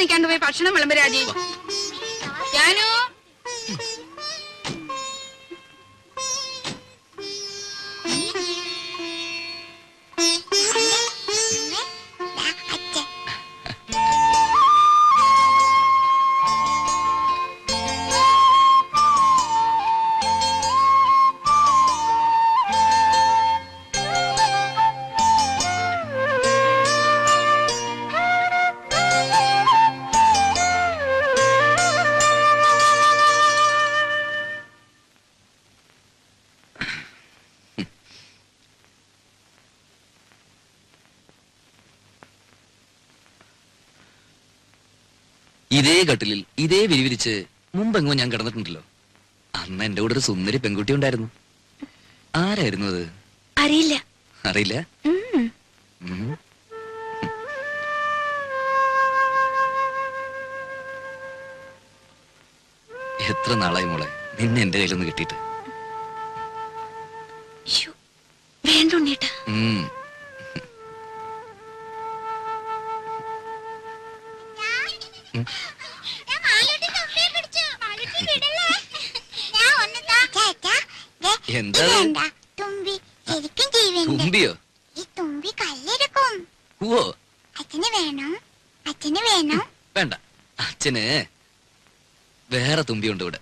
നിൽക്കാണ്ട് പോയി ഭക്ഷണം വിളമ്പരാജി. ഞാനോ ഇതേ കട്ടിലിൽ ഇതേ വിരിവിരിച്ച് മുമ്പെങ്ങോ ഞാൻ കിടന്നിട്ടുണ്ടല്ലോ. അന്ന് എന്റെ കൂടെ ഒരു സുന്ദരി പെൺകുട്ടി ഉണ്ടായിരുന്നു. ആരായിരുന്നു അത്? അറിയില്ല. അറിയില്ല? എത്ര നാളായി മോളെ നിന്നെ എന്റെ കയ്യിലൊന്ന് കിട്ടിയിട്ട്. വേണ്ടുണ്ണേട്ടാ. എന്താ തുമ്പിയോ? വേണ്ട, അച്ഛന് വേറെ തുമ്പിയുണ്ട് ഇവിടെ.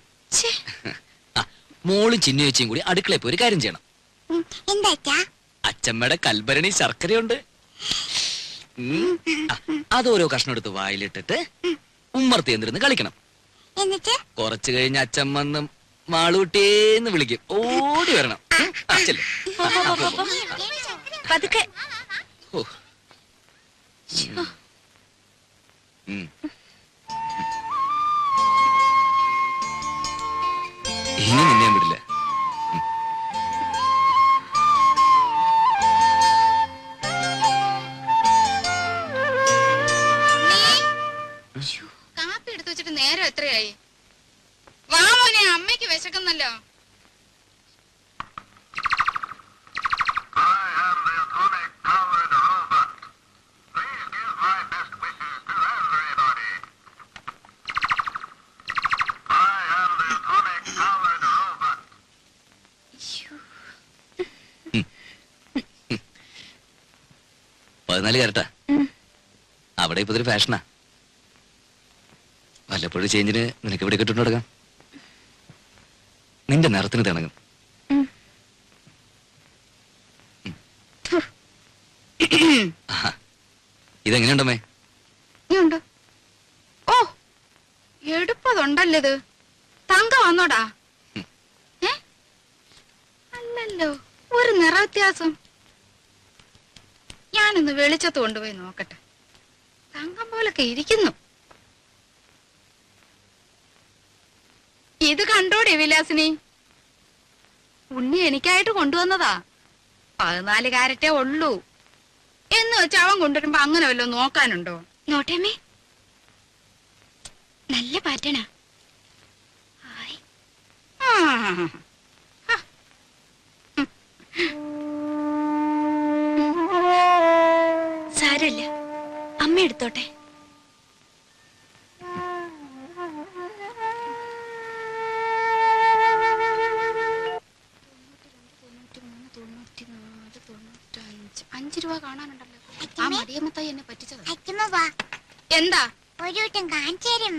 മോളും ചിന്നു ചേച്ചിയും കൂടി അടുക്കളയിൽ പോയി ഒരു കാര്യം ചെയ്യണം. അച്ഛമ്മയുടെ കൽഭരണി ശർക്കരയുണ്ട്. അതോരോ കഷ്ണം എടുത്ത് വായിലിട്ടിട്ട് ഉമ്മർത്തി എന്തിരുന്ന് കളിക്കണം. കുറച്ചു കഴിഞ്ഞ് അച്ഛമ്മ മാളൂട്ടേന്ന് വിളിക്കും. ഓടി വരണം. അച്ഛല്ലേ ഇനി നിന്നെ വിടില്ല. കാപ്പി എടുത്തു വെച്ചിട്ട് നേരം എത്രയായി? വാ മോനെ, അമ്മയ്ക്ക് വിശക്കുന്നല്ലോ. കരട്ടാ അവിടെ ഇപ്പൊ ഇതൊരു ഫാഷനാ. വല്ലപ്പോഴും ചേഞ്ചിന് നിനക്ക് ഇവിടെ കിട്ടുന്നു കൊടുക്കാം. നിന്റെ നിറത്തിന് തിണങ്ങും. ഇതെങ്ങനെയുണ്ടമ്മേ? ഓ എടുപ്പതുണ്ടല്ലോ. ഇത് തങ്ക വന്നോടാ? അല്ലല്ലോ, ഒരു നിറ വ്യത്യാസം. ഞാനൊന്ന് വെളിച്ചത്ത് കൊണ്ടുപോയി നോക്കട്ടെ. തങ്കം പോലൊക്കെ ഇരിക്കുന്നു. ഇത് കണ്ടോടെ വിലാസിനി? ഉണ്ണി എനിക്കായിട്ട് കൊണ്ടുവന്നതാ. 14 കാരറ്റേ ഉള്ളൂ എന്ന് വെച്ച് അവൻ കൊണ്ടുവരുമ്പോ അങ്ങനെ വല്ലോ നോക്കാനുണ്ടോ? നോട്ടേമേ, നല്ല പാറ്റണ. സാരമില്ല, അമ്മ എടുത്തോട്ടെ. $5 കാണാനുണ്ടല്ലോ. ആ മടിയമ്മത്തായി എന്നെ പറ്റിച്ചത്. എന്താ? ഒരു വട്ടം കാണിച്ചു തരും.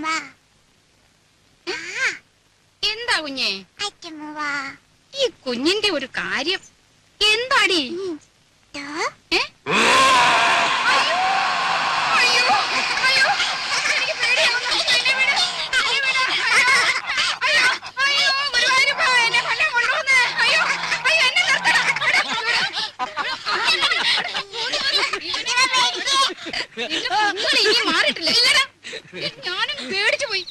എന്താ കുഞ്ഞേ? ഈ കുഞ്ഞിന്റെ ഒരു കാര്യം എന്താടി? ഇനി മാറിയിട്ടില്ല. ഞാനും പേടിച്ചു പോയി.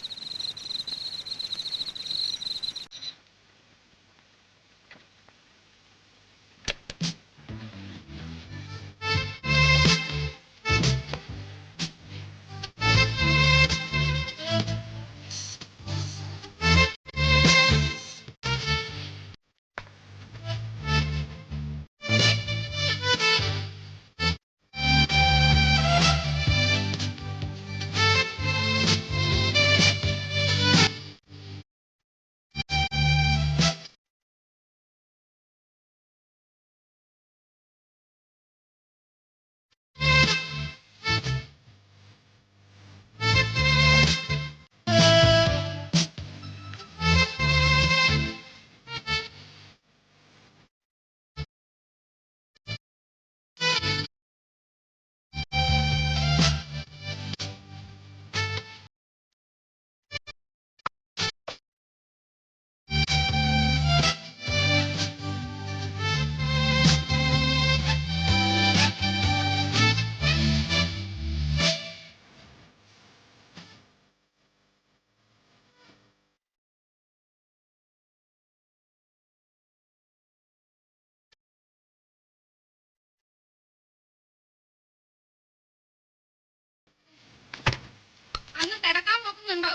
കേൾക്കുന്നുണ്ടോ?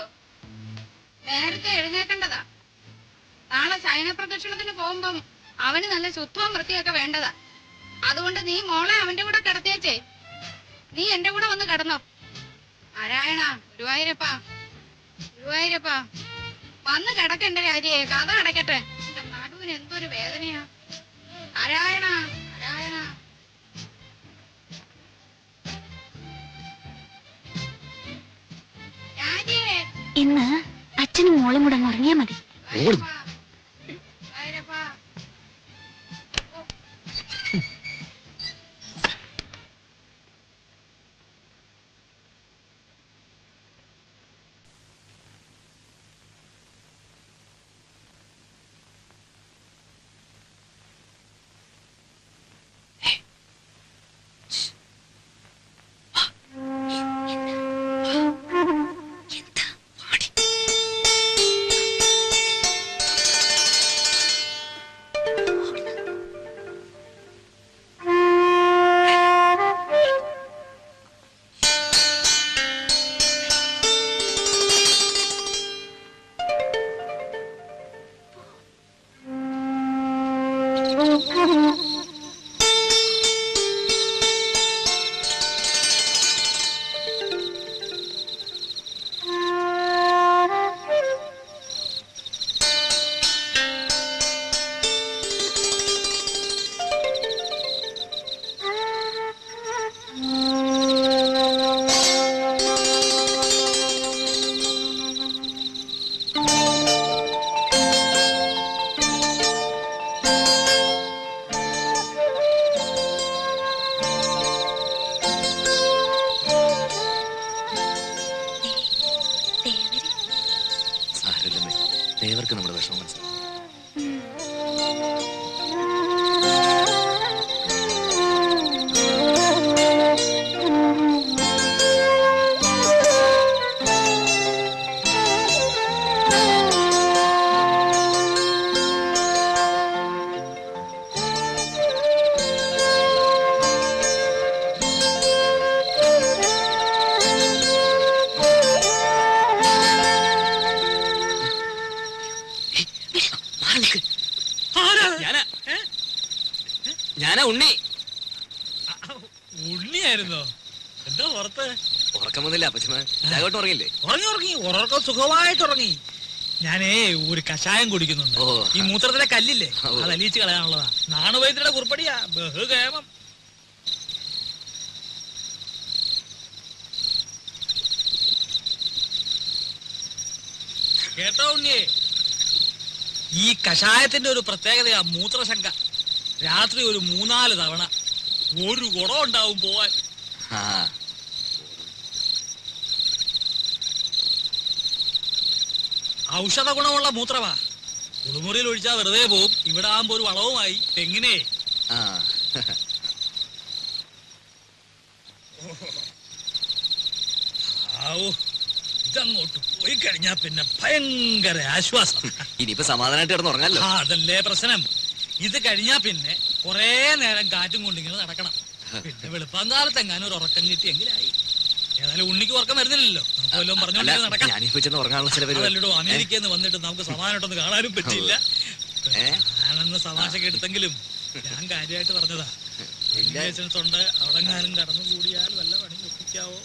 നേരത്തെ എഴുന്നേക്കേണ്ടതാ. നാളെ ശയനപ്രദക്ഷിണത്തിന് പോകുമ്പം അവന് നല്ല ശുദ്ധവും വൃത്തിയൊക്കെ വേണ്ടതാ. അതുകൊണ്ട് നീ മോളെ അവന്റെ കൂടെ കിടത്തിയേച്ചേ. നീ എന്റെ കൂടെ വന്ന് കിടന്നോ. നാരായണ, ഗുരുവായൂരപ്പാ, ഗുരുവായൂരപ്പാ, വന്ന് കിടക്കണ്ട കാര്യേ. കഥ അടയ്ക്കട്ടെ. എന്റെ നടുവിന് എന്തൊരു വേദനയാ. നാരായണ, നാരായണ. രാജിയേ, ഇന്ന് അച്ഛനും മോളും കൂടെ അങ്ങ് ഉറങ്ങിയാ മതി. ഗുരുവായൂരപ്പാ, ഗുരുവായൂരപ്പാ. സാരമില്ലമ്മേ, ദേവർക്ക് നമ്മുടെ വിഷമം മനസ്സിലാവും. ഞാനാ ഉണ്ണി. ഉണ്ണിയായിരുന്നോ? എന്താ പുറത്ത്? ഉറക്കം വന്നില്ല അപ്പച്ചമ്മ. രാഘവട്ടം ഉറങ്ങില്ലേ? ഉറങ്ങി ഉറക്കം സുഖമായിട്ട് ഉറങ്ങി. ഞാനേ ഒരു കഷായം കുടിക്കുന്നുണ്ട്. ഓ. ഈ മൂത്രത്തിലെ കല്ലില്ലേ, ഓ. അത് അലിയിച്ച് കളയാനുള്ളതാ. നാണുവൈദ്യരുടെ കുറിപ്പടിയാ, ബഹുകേമം. കേട്ടോ ഉണ്ണിയെ, ഈ കഷായത്തിന്റെ ഒരു പ്രത്യേകതയാ മൂത്രശങ്ക. രാത്രി ഒരു 3-4 തവണ ഒരു കുടം ഉണ്ടാവും പോവാൻ. ആ, ഔഷധ ഗുണമുള്ള മൂത്രമാ. കുളിമുറിയിൽ ഒഴിച്ചാ വെറുതെ പോവും. ഇവിടെ ആകുമ്പോ ഒരു വളവുമായി. തെങ്ങിനെ ആ. ഇതങ്ങോട്ട് പോയി കഴിഞ്ഞാ പിന്നെ ഭയങ്കര ആശ്വാസം. ഇനിയിപ്പോ സമാധാനമായിട്ട് കിടന്ന് ഉറങ്ങാലോ. അതല്ലേ പ്രശ്നം. ഇത് കഴിഞ്ഞാ പിന്നെ കൊറേ നേരം കാറ്റും കൊണ്ടിങ്ങനെ നടക്കണം. പിന്നെ വെളുപ്പാങ്കാലത്ത് എങ്ങാനും ഒരു ഉറക്കം കിട്ടിയെങ്കിലായി. ഏതായാലും ഉണ്ണിക്ക് ഉറക്കം വരുന്നില്ലല്ലോ. നമുക്ക് വല്ലതും പറഞ്ഞോണ്ട് നടക്കാം. ഞാനിപ്പോ ചെന്ന് ഉറങ്ങാനുള്ള ചില അതല്ലോ, അമേരിക്കയിൽ നിന്ന് വന്നിട്ട് നമുക്ക് സമാധാനമായിട്ടൊന്ന് കാണാനും പറ്റിയില്ല. ഞാനെന്ന് തമാശക്ക് എടുത്തെങ്കിലും ഞാൻ കാര്യമായിട്ട് പറഞ്ഞതാ. ഉണ്ട് അവിടെ എങ്ങാനും കടന്നു കൂടിയാൽ വല്ല പണി ഒപ്പിക്കാവോ.